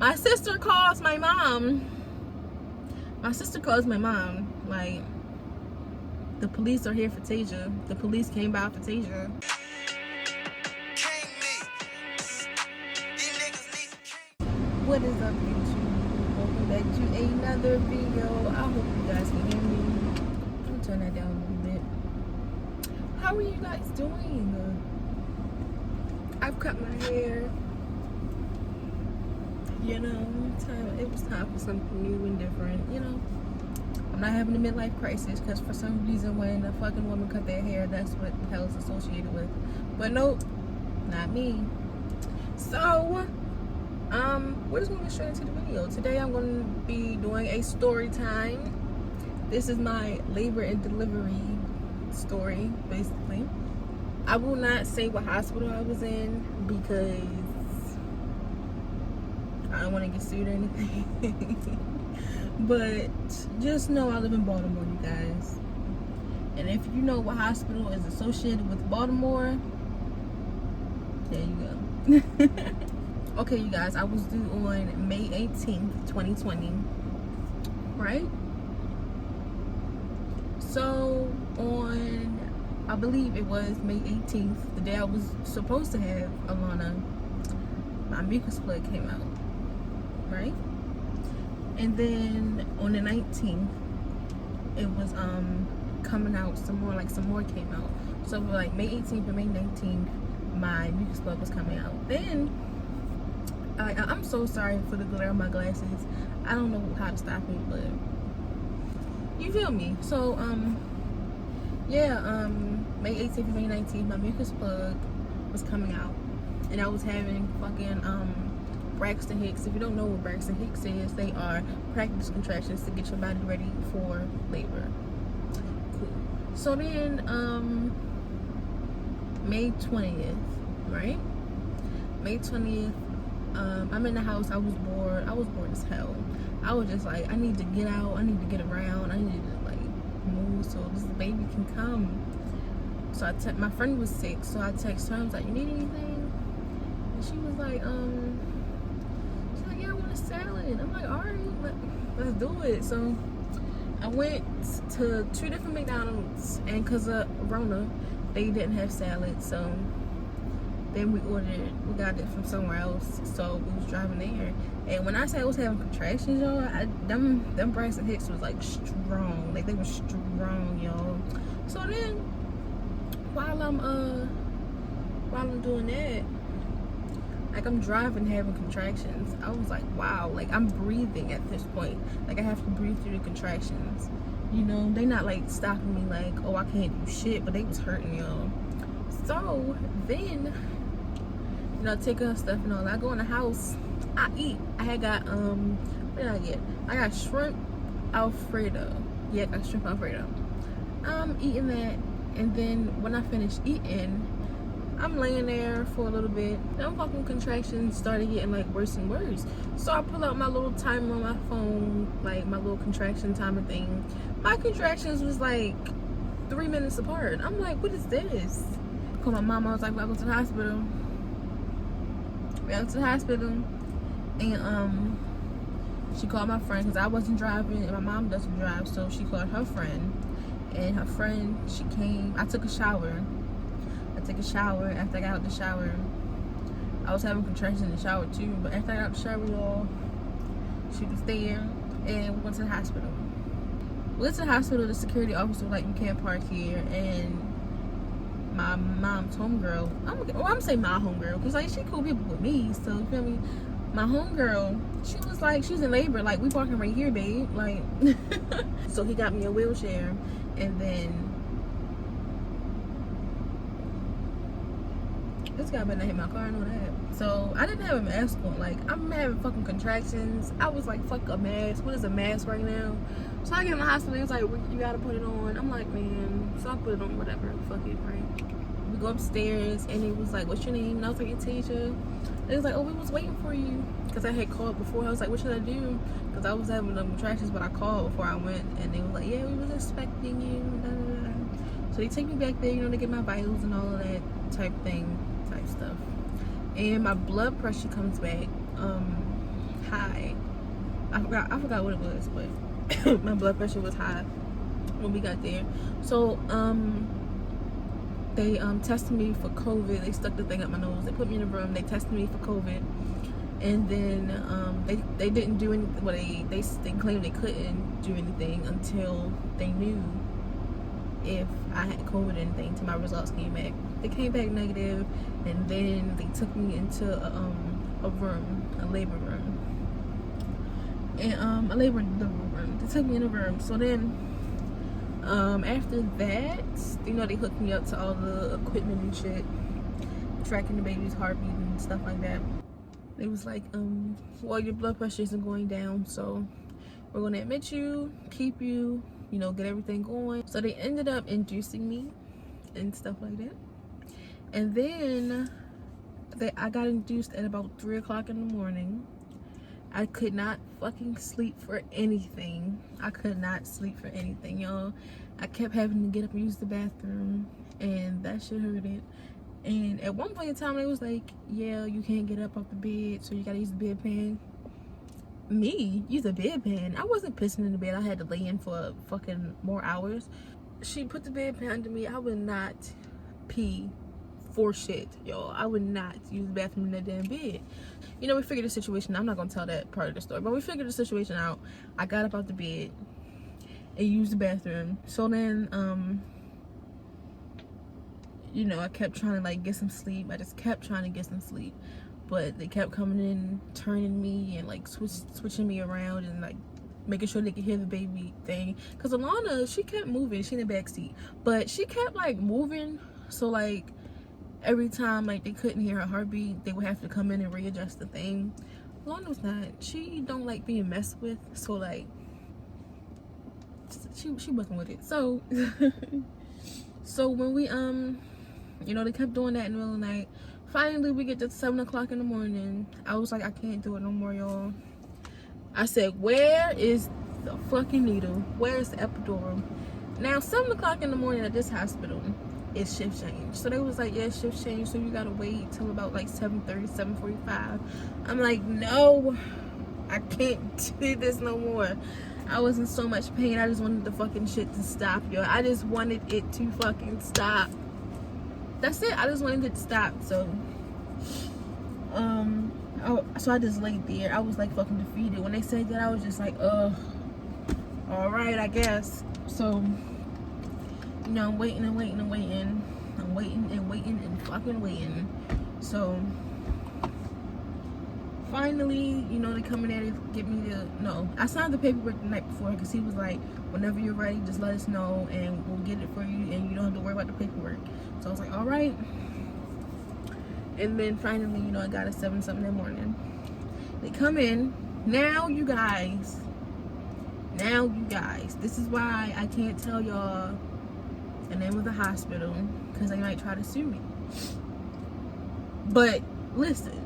My sister calls my mom. Like, the police are here for Tasia. The police came by for Tasia. What is up, YouTube? Welcome back to another video. I hope you guys can hear me. I'll turn that down a little bit. How are you guys doing? I've cut my hair. You know, it was time for something new and different. You know, I'm not having a midlife crisis because for some reason when a fucking woman cut their hair, that's what the hell is associated with. But nope, not me. So, we're just moving straight into the video. Today I'm going to be doing a story time. This is my labor and delivery story, basically. I will not say what hospital I was in because I don't want to get sued or anything. But just know I live in Baltimore, you guys. And if you know what hospital is associated with Baltimore, there you go. Okay, you guys, I was due on May 18th, 2020, right? So on, I believe it was May 18th, the day I was supposed to have Alana, my mucus plug came out, right? And then on the 19th, it was coming out some more, like some more came out. So like May 18th and May 19th, my mucus plug was coming out. Then I'm so sorry for the glare on my glasses. I don't know how to stop it, but you feel me. So yeah, May 18th and May 19th, my mucus plug was coming out, and I was having fucking Braxton Hicks. If you don't know what Braxton Hicks is, they are practice contractions to get your body ready for labor. Cool. So then May 20th, right? May 20th, I'm in the house. I was bored as hell. I was just like, I need to get out, I need to get around, I need to like move so this baby can come. So my friend was sick, so I texted her. I was like, you need anything? And she was like, she's like, yeah, I want a salad. I'm like, all right, let's do it. So I went to 2 different McDonald's, and because of Rona, they didn't have salad. So then we got it from somewhere else. So we was driving there, and when I say I was having contractions, y'all, them Braxton Hicks was like strong, like they were strong, y'all. So then while I'm doing that, like I'm driving having contractions, I was like, wow, like I'm breathing at this point. Like I have to breathe through the contractions. You know, they not like stopping me like, oh, I can't do shit, but they was hurting, y'all. So then, you know, take her stuff and all. I go in the house, I eat. I had got what did I get? I got shrimp Alfredo. Yeah, I got shrimp Alfredo. I'm eating that, and then when I finish eating, I'm laying there for a little bit. Them fucking contractions started getting like worse and worse. So I pull out my little timer on my phone, like my little contraction timer thing. My contractions was like 3 minutes apart. I'm like, what is this? Call my mom. I was like, well, I go to the hospital. We went to the hospital, and she called my friend because I wasn't driving and my mom doesn't drive, so she called her friend, and her friend, she came. I took a shower. After I got out the shower, I was having contractions in the shower too, but after I got out the shower, y'all, she was there, and we went to the hospital. We went to the hospital. The security officer was like, you can't park here, and my mom's homegirl, I'm gonna say my homegirl, because like she cool people with me, so you feel me? My homegirl, she was like, she's in labor, like we parking right here, babe, like so he got me a wheelchair, and then this guy better not hit my car, I know that. So I didn't have a mask on. Like I'm having fucking contractions. I was like, fuck a mask. What is a mask right now? So I get in the hospital. It's like, you gotta put it on. I'm like, man. So I put it on. Whatever. Fuck it, right? We go upstairs, and it was like, what's your name? And I was like, it's Tasia. It was like, oh, we was waiting for you, because I had called before. I was like, what should I do? Because I was having them contractions, but I called before I went, and they was like, yeah, we was expecting you. Da, da, da. So they take me back there, you know, to get my vitals and all of that type stuff. And my blood pressure comes back high. I forgot what it was, but my blood pressure was high when we got there. So they tested me for COVID. They stuck the thing up my nose. They put me in a room. They tested me for COVID, and then they didn't do anything. Well, they claimed they couldn't do anything until they knew if I had COVID or anything until my results came back. They came back negative, and then they took me into a room, a labor room, and a labor room. They took me in a room. So then after that, you know, they hooked me up to all the equipment and shit, tracking the baby's heartbeat and stuff like that. They was like, well, your blood pressure isn't going down, so we're gonna admit you, keep you, you know, get everything going. So they ended up inducing me and stuff like that. And then I got induced at about 3 o'clock in the morning. I could not fucking sleep for anything. I could not sleep for anything, y'all. I kept having to get up and use the bathroom, and that shit hurted. And at one point in time, they was like, yeah, you can't get up off the bed, so you gotta use the bedpan. Me use a bedpan? I wasn't pissing in the bed. I had to lay in for fucking more hours. She put the bedpan under me. I would not pee for shit, y'all. I would not use the bathroom in that damn bed. You know, we figured the situation. I'm not gonna tell that part of the story, but we figured the situation out. I got up out the bed and used the bathroom. So then, you know, I kept trying to like get some sleep. I just kept trying to get some sleep, but they kept coming in, turning me and like switching me around and like making sure they could hear the baby thing. Cause Alana, she kept moving. She in the back seat, but she kept like moving. So like every time like they couldn't hear her heartbeat, they would have to come in and readjust the thing. Alana was not. She don't like being messed with. So like she wasn't with it. So so when we you know, they kept doing that in the middle of the night. Finally, we get to 7 o'clock in the morning. I was like, I can't do it no more, y'all. I said, where is the fucking needle? Where is the epidural? Now, 7 o'clock in the morning at this hospital is shift change. So they was like, yeah, shift change, so you gotta wait till about like 7:30, 7:45. I'm like, no, I can't do this no more. I was in so much pain. I just wanted the fucking shit to stop, yo. I just wanted it to fucking stop. That's it. I just wanted it to stop. So so I just laid there. I was like fucking defeated. When they said that, I was just like, all right, I guess. So, you know, I'm waiting and waiting and waiting. I'm waiting and waiting and fucking waiting. So finally, you know, they come in there to get me to, no, I signed the paperwork the night before because he was like, whenever you're ready, just let us know and we'll get it for you and you don't have to worry about the paperwork. So I was like, all right. And then finally, you know, I got at 7-something in the morning. They come in. Now you guys, this is why I can't tell y'all the name of the hospital because they might try to sue me. But listen,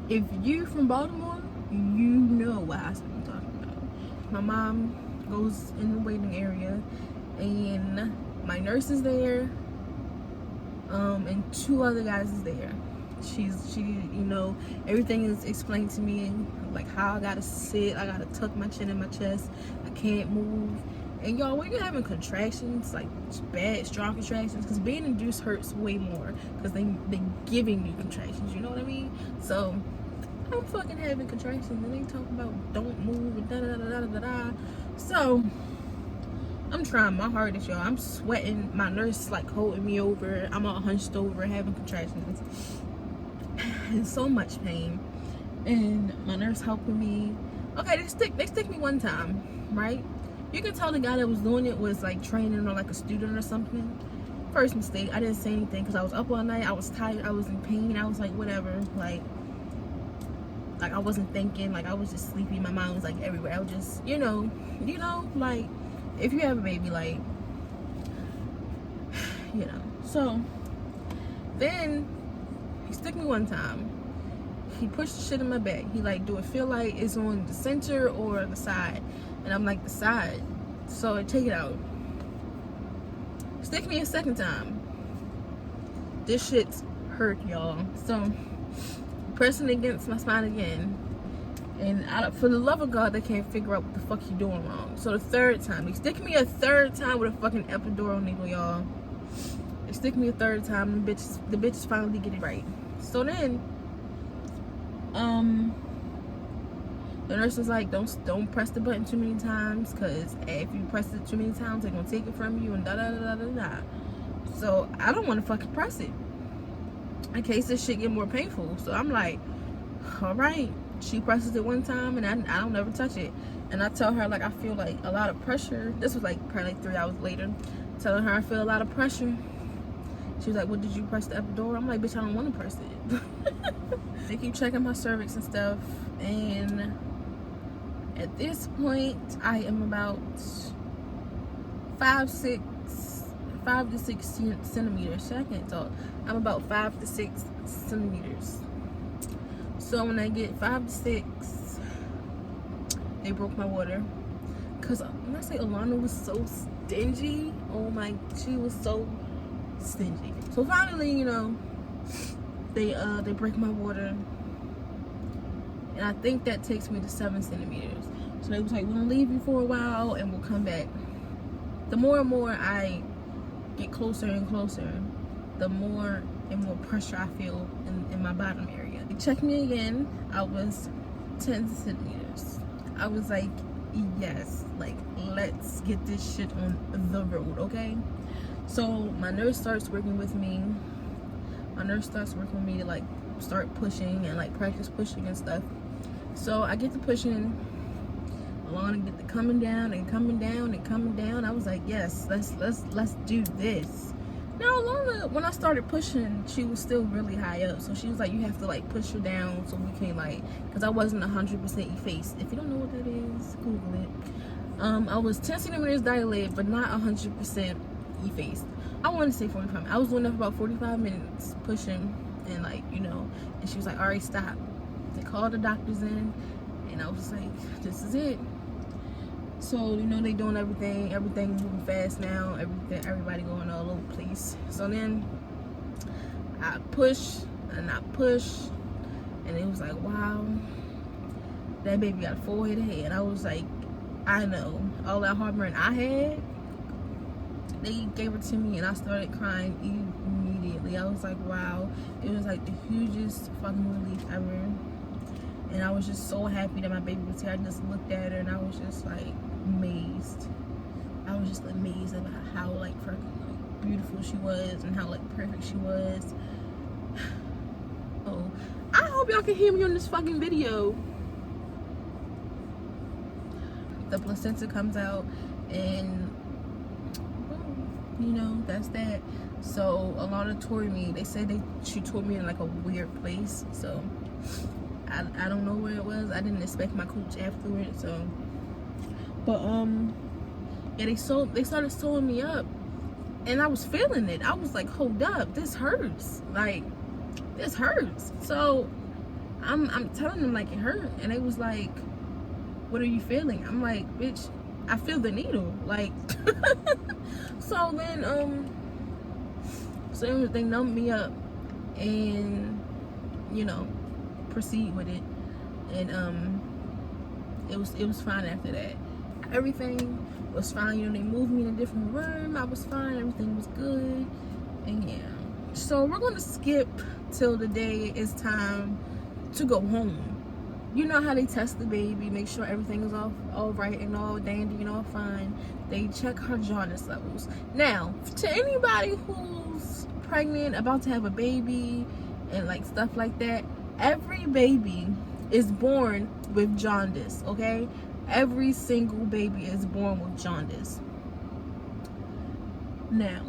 if you from Baltimore, you know what hospital I'm talking about. My mom goes in the waiting area and my nurse is there, and 2 other guys is there. She, you know, everything is explained to me, like how I gotta sit, I gotta tuck my chin in my chest, I can't move. And y'all, when you're having contractions, like bad, strong contractions, because being induced hurts way more, because they giving you contractions, you know what I mean? So I'm fucking having contractions, and they talking about don't move and da da da da da da. So I'm trying my hardest, y'all. I'm sweating. My nurse is like holding me over. I'm all hunched over, having contractions, in so much pain. And my nurse helping me. Okay, they stick me one time, right? You can tell the guy that was doing it was like training or like a student or something. First mistake, I didn't say anything because I was up all night. I was tired. I was in pain. I was like, whatever. Like I wasn't thinking. Like I was just sleepy. My mind was like everywhere. I was just, you know, like if you have a baby, like, you know. So then he stick me one time. He pushed the shit in my back. He like, do it feel like it's on the center or the side? And I'm like, the side. So I take it out. Stick me a second time. This shit's hurt, y'all. So pressing against my spine again. And for the love of God, they can't figure out what the fuck you doing wrong. So the third time, they stick me a third time with a fucking epidural needle, y'all. They stick me a third time, and the bitches finally get it right. So then, the nurse was like, don't press the button too many times, cause if you press it too many times, they're gonna take it from you and da da da da da da. So I don't want to fucking press it in case this shit get more painful. So I'm like, all right. She presses it one time, and I don't ever touch it. And I tell her, like, I feel like a lot of pressure. This was like probably like 3 hours later. Telling her I feel a lot of pressure. She was like, well, did you press the epidural? I'm like, bitch, I don't want to press it. They keep checking my cervix and stuff. And at this point, I am about 5 to 6 centimeters. So I can't talk. I'm about 5 to 6 centimeters. So when I get 5 to 6, they broke my water. Cause when I say Alana was so stingy, oh my, she was so stingy. So finally, you know, they break my water, and I think that takes me to 7 centimeters. So they was like, we're gonna leave you for a while, and we'll come back. The more and more I get closer and closer, the more and more pressure I feel in my bottom area. They checked me again. I was 10 centimeters. I was like, yes, like, let's get this shit on the road, okay? So my nurse starts working with me. My nurse starts working with me to like start pushing and like practice pushing and stuff. So I get to pushing. Alana get to coming down and coming down and coming down. I was like, yes, let's do this. Now Alana, when I started pushing, she was still really high up. So she was like, you have to like push her down so we can like, because I wasn't 100% effaced. If you don't know what that is, Google it. I was 10 centimeters dilated, but not 100% effaced. I want to say 45. I was doing that for about 45 minutes pushing, and like, you know, and she was like, all right, stop. They called the doctors in, and I was like, this is it. So, you know, they doing everything moving fast now, everybody going all over the place. So then I push and I push, and it was like, wow, that baby got a forehead head. I was like, I know, all that heartburn I had, they gave it to me, and I started crying immediately. I was like, wow, it was like the hugest fucking relief ever. And I was just so happy that my baby was here. I just looked at her and I was just like amazed. I was just amazed about how like beautiful she was and how like perfect she was. Oh, I hope y'all can hear me on this fucking video. The placenta comes out, and you know, that's that. So Alana tore me. They said she tore me in like a weird place. So I don't know where it was. I didn't expect my cooch afterwards. So, but yeah, they started sewing me up, and I was feeling it. I was like, hold up, this hurts. Like, this hurts. So I'm telling them like it hurt, and they was like, what are you feeling? I'm like, bitch, I feel the needle. Like, so then so they numbed me up, and you know, proceed with it, and it was fine after that. Everything was fine. You know, they moved me in a different room. I was fine. Everything was good, and yeah. So we're gonna skip till the day it's time to go home. You know how they test the baby, make sure everything is all right and all dandy and all fine. They check her jaundice levels. Now, to anybody who's pregnant, about to have a baby, and like stuff like that, every baby is born with jaundice, okay? Every single baby is born with jaundice. Now,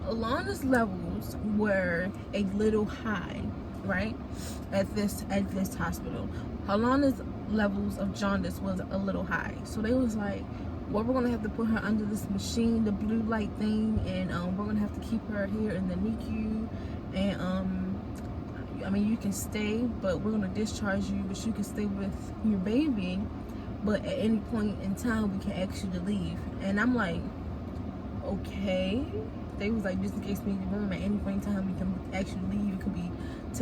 Alana's levels were a little high, right? At this hospital. Alana's levels of jaundice was a little high. So they was like, well, we're gonna have to put her under this machine, the blue light thing, and we're gonna have to keep her here in the NICU, and I mean, you can stay, but we're gonna discharge you, but you can stay with your baby, but at any point in time we can ask you to leave. And I'm like, okay. They was like, just in case we need room, at any point in time we can ask you to leave. It could be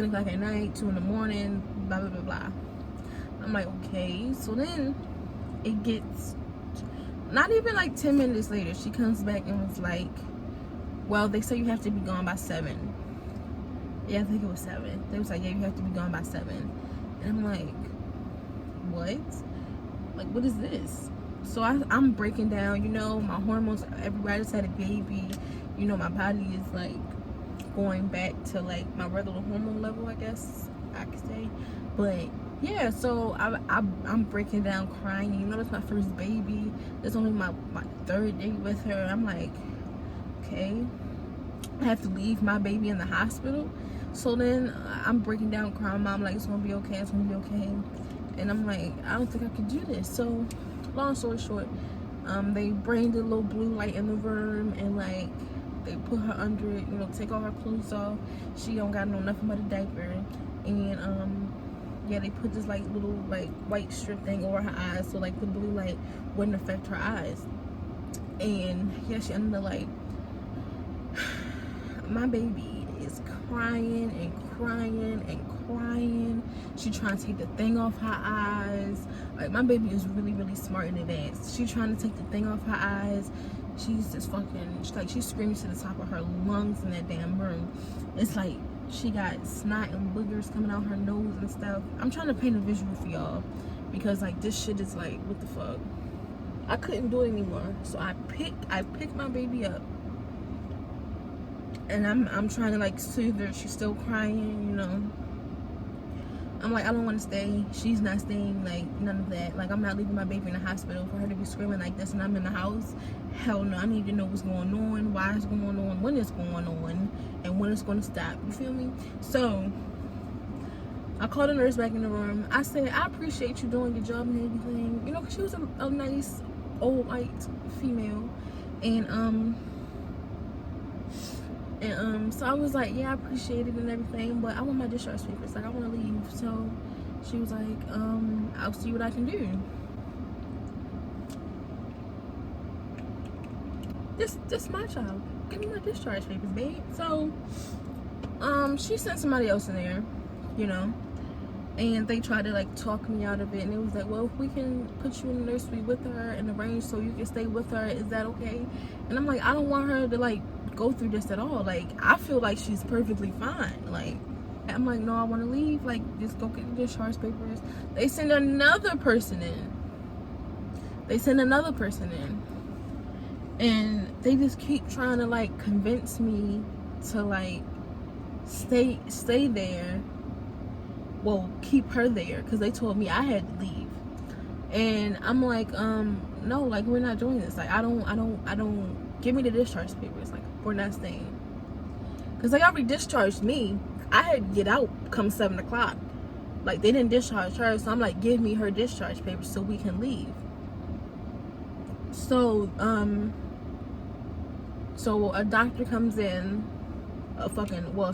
10 o'clock at night, 2 in the morning, blah, blah, blah, blah. I'm like, okay. So then it gets, not even like 10 minutes later, she comes back and was like, well, they say you have to be gone by 7. Yeah, I think it was 7. They was like, yeah, you have to be gone by 7. And I'm like, what? Like, what is this? So I'm breaking down, you know, my hormones, everybody just had a baby. You know, my body is like going back to like my regular hormone level, I guess I could say. But yeah, so I'm breaking down, crying. You know, it's my first baby. It's only my 3rd day with her. I'm like, okay, I have to leave my baby in the hospital. So then I'm breaking down, crying. Mom, like, it's gonna be okay, it's gonna be okay. And I'm like, I don't think I can do this. So long story short, they bring the little blue light in the room, and like they put her under it, you know, take all her clothes off. She don't got no nothing but a diaper. And yeah, they put this like little like white strip thing over her eyes, so like the blue light wouldn't affect her eyes. And yeah, she ended up like, my baby is crying and crying and crying. She trying to take the thing off her eyes. Like, my baby is really, really smart in advance. She trying to take the thing off her eyes. She's just fucking, she's screaming to the top of her lungs in that damn room. It's like she got snot and boogers coming out her nose and stuff. I'm trying to paint a visual for y'all, because like this shit is like, what the fuck. I couldn't do it anymore. So I picked my baby up, and I'm trying to like soothe her. She's still crying, you know. I'm like, I don't want to stay. She's not staying, like, none of that. Like, I'm not leaving my baby in the hospital for her to be screaming like this and I'm in the house. Hell no. I need to know what's going on, why it's going on, when it's going on, and when it's going to stop. You feel me? So I called the nurse back in the room. I said, I appreciate you doing your job and everything. You know, because she was a nice old white female. And so I was like, yeah, I appreciate it and everything, but I want my discharge papers. Like, I want to leave. So she was like, I'll see what I can do. This my child. Give me my discharge papers, babe. So she sent somebody else in there, you know, and they tried to like talk me out of it, and it was like, well, if we can put you in the nursery with her and arrange so you can stay with her, is that okay? And I'm like, I don't want her to like go through this at all. Like, I feel like she's perfectly fine. Like, I'm like, no, I want to leave. Like, just go get the discharge papers. They send another person in. And they just keep trying to like convince me to like stay there. Well, keep her there, because they told me I had to leave. And I'm like, no, like, we're not doing this. Like, I don't give me the discharge papers. Like, we're not staying. Because they already discharged me. I had to get out come 7 o'clock. Like, they didn't discharge her, so I'm like, give me her discharge papers so we can leave. So a doctor comes in, a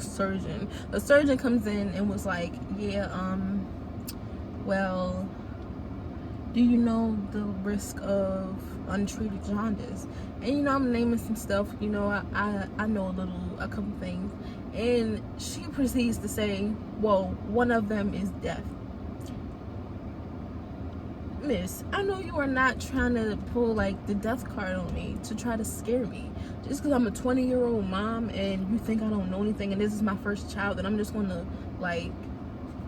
surgeon comes in and was like, yeah, well, do you know the risk of untreated jaundice? And you know, I'm naming some stuff, you know, I know a couple things. And she proceeds to say, well, one of them is death. Miss, I know you are not trying to pull like the death card on me to try to scare me. Just because I'm a 20-year-old mom and you think I don't know anything and this is my first child, and I'm just going to like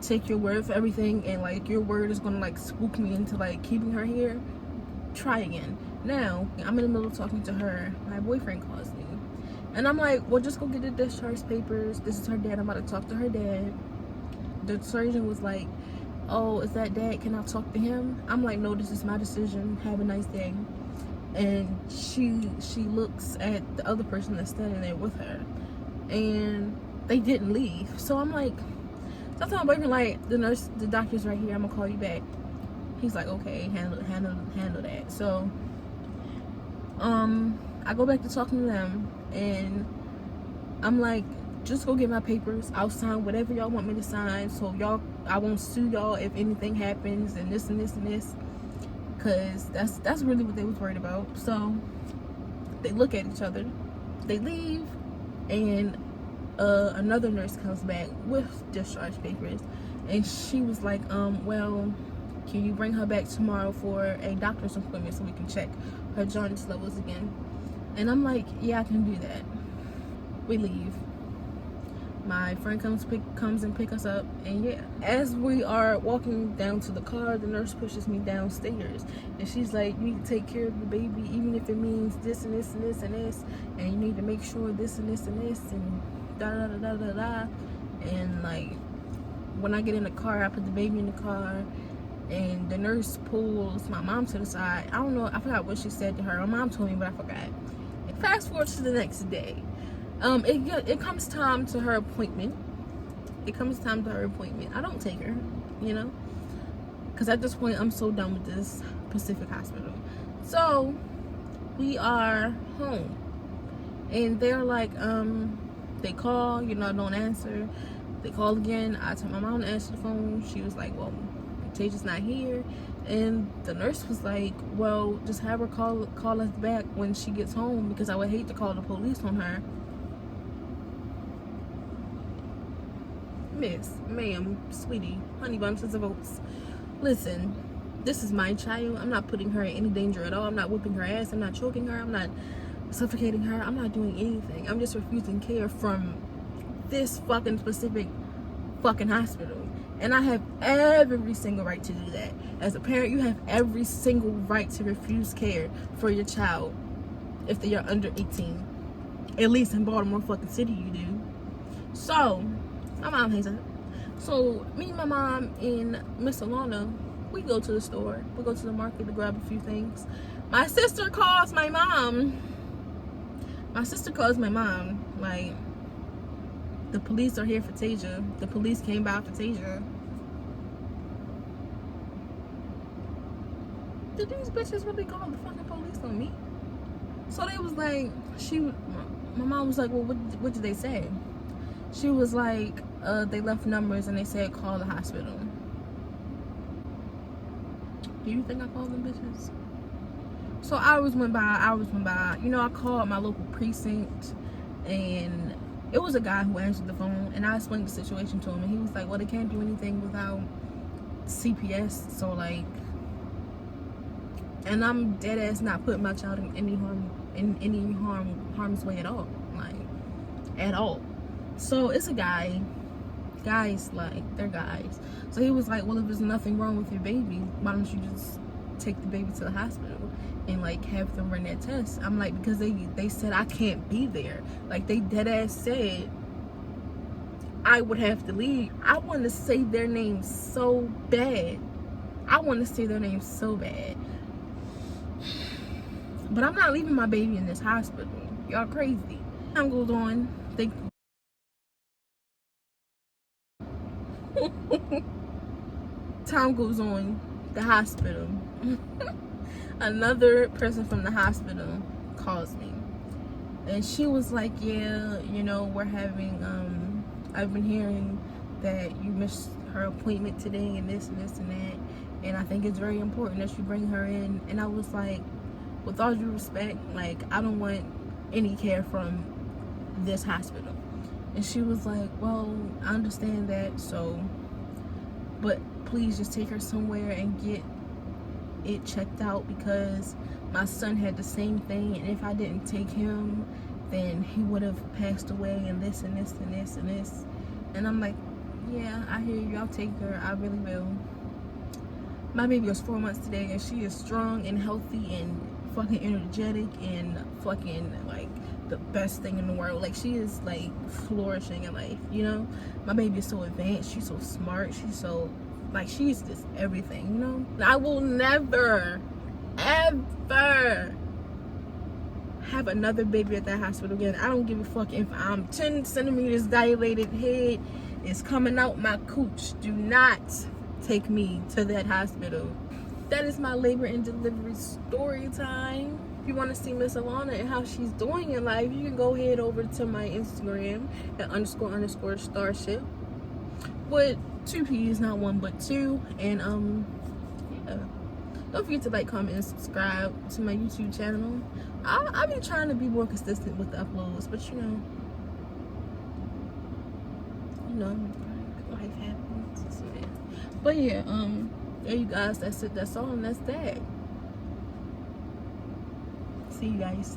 take your word for everything, and like your word is going to like spook me into like keeping her here. Try again. Now, I'm in the middle of talking to her. My boyfriend calls me. And I'm like, well, just go get the discharge papers. This is her dad. I'm about to talk to her dad. The surgeon was like, oh, is that dad? Can I talk to him? I'm like, no, this is my decision. Have a nice day. And she looks at the other person that's standing there with her, and they didn't leave. So I'm like, so I told my boyfriend, like, the doctor's right here. I'm gonna call you back. He's like, okay, handle that. So I go back to talking to them, and I'm like, just go get my papers. I'll sign whatever y'all want me to sign, so I won't sue y'all if anything happens, and this and this and this, because that's really what they was worried about. So they look at each other, they leave, and another nurse comes back with discharge papers, and she was like, well, can you bring her back tomorrow for a doctor's appointment so we can check her jaundice levels again? And I'm like, yeah, I can do that. We leave. My friend comes and pick us up, and yeah, as we are walking down to the car, the nurse pushes me downstairs, and she's like, you need to take care of your baby, even if it means this and this and this and this, and you need to make sure this and this and this, and da da da da da da. And like, when I get in the car, I put the baby in the car, and the nurse pulls my mom to the side. I don't know, I forgot what she said to her. My mom told me, but I forgot. And fast forward to the next day. It comes time to her appointment. I don't take her, you know, because at this point I'm so done with this Pacific Hospital. So we are home, and they're like, they call, you know, I don't answer. They call again. I tell my mom to answer the phone. She was like, well, Taja's not here. And the nurse was like, well, just have her call us back when she gets home, because I would hate to call the police on her. Miss, ma'am, sweetie, honey bun, of oats. Listen, this is my child. I'm not putting her in any danger at all. I'm not whipping her ass. I'm not choking her. I'm not suffocating her. I'm not doing anything. I'm just refusing care from this fucking specific fucking hospital. And I have every single right to do that. As a parent, you have every single right to refuse care for your child if they are under 18. At least in Baltimore fucking City, you do. So my mom hangs up. So me and my mom and Miss Alana, we go to the store. We go to the market to grab a few things. My sister calls my mom. Like, the police are here for Taja. The police came by for Taja. Did these bitches really call the fucking police on me? So they was like, my mom was like, well, what did they say? She was like, they left numbers and they said call the hospital. Do you think I called them bitches? So hours went by. You know, I called my local precinct, and it was a guy who answered the phone, and I explained the situation to him, and he was like, well, they can't do anything without CPS, so like, and I'm dead ass not putting my child in any harm's way at all, like, at all. So it's a guy. Guys, like, they're guys. So he was like, well, if there's nothing wrong with your baby, why don't you just take the baby to the hospital and like have them run that test? I'm like, because they said I can't be there. Like, they dead ass said I would have to leave. I want to say their name so bad. But I'm not leaving my baby in this hospital. Y'all crazy. Time goes on. Time goes on. The hospital. Another person from the hospital calls me, and she was like, yeah, you know, we're having I've been hearing that you missed her appointment today, and this and this and that, and I think it's very important that you bring her in. And I was like, with all due respect, like, I don't want any care from this hospital. And she was like, well, I understand that, so, but please just take her somewhere and get it checked out, because my son had the same thing, and if I didn't take him, then he would have passed away, and this and this and this and this. And I'm like, yeah, I hear you, I'll take her, I really will. My baby was 4 months today, and she is strong and healthy and fucking energetic and fucking like the best thing in the world. Like, she is like flourishing in life, you know. My baby is so advanced, she's so smart, she's so, like, she's just everything, you know. I will never ever have another baby at that hospital again. I don't give a fuck if I'm 10 centimeters dilated, head is coming out my cooch. Do not take me to that hospital. That is my labor and delivery story time. If you want to see Miss Alana and how she's doing in life, you can go head over to my Instagram at __starship with 2 P's, not 1 but 2. And yeah, don't forget to like, comment, and subscribe to my YouTube channel. I've been trying to be more consistent with the uploads, but you know, know, life happens. So, yeah. But yeah, yeah, you guys, that's it. That's all, and that's that. See you guys.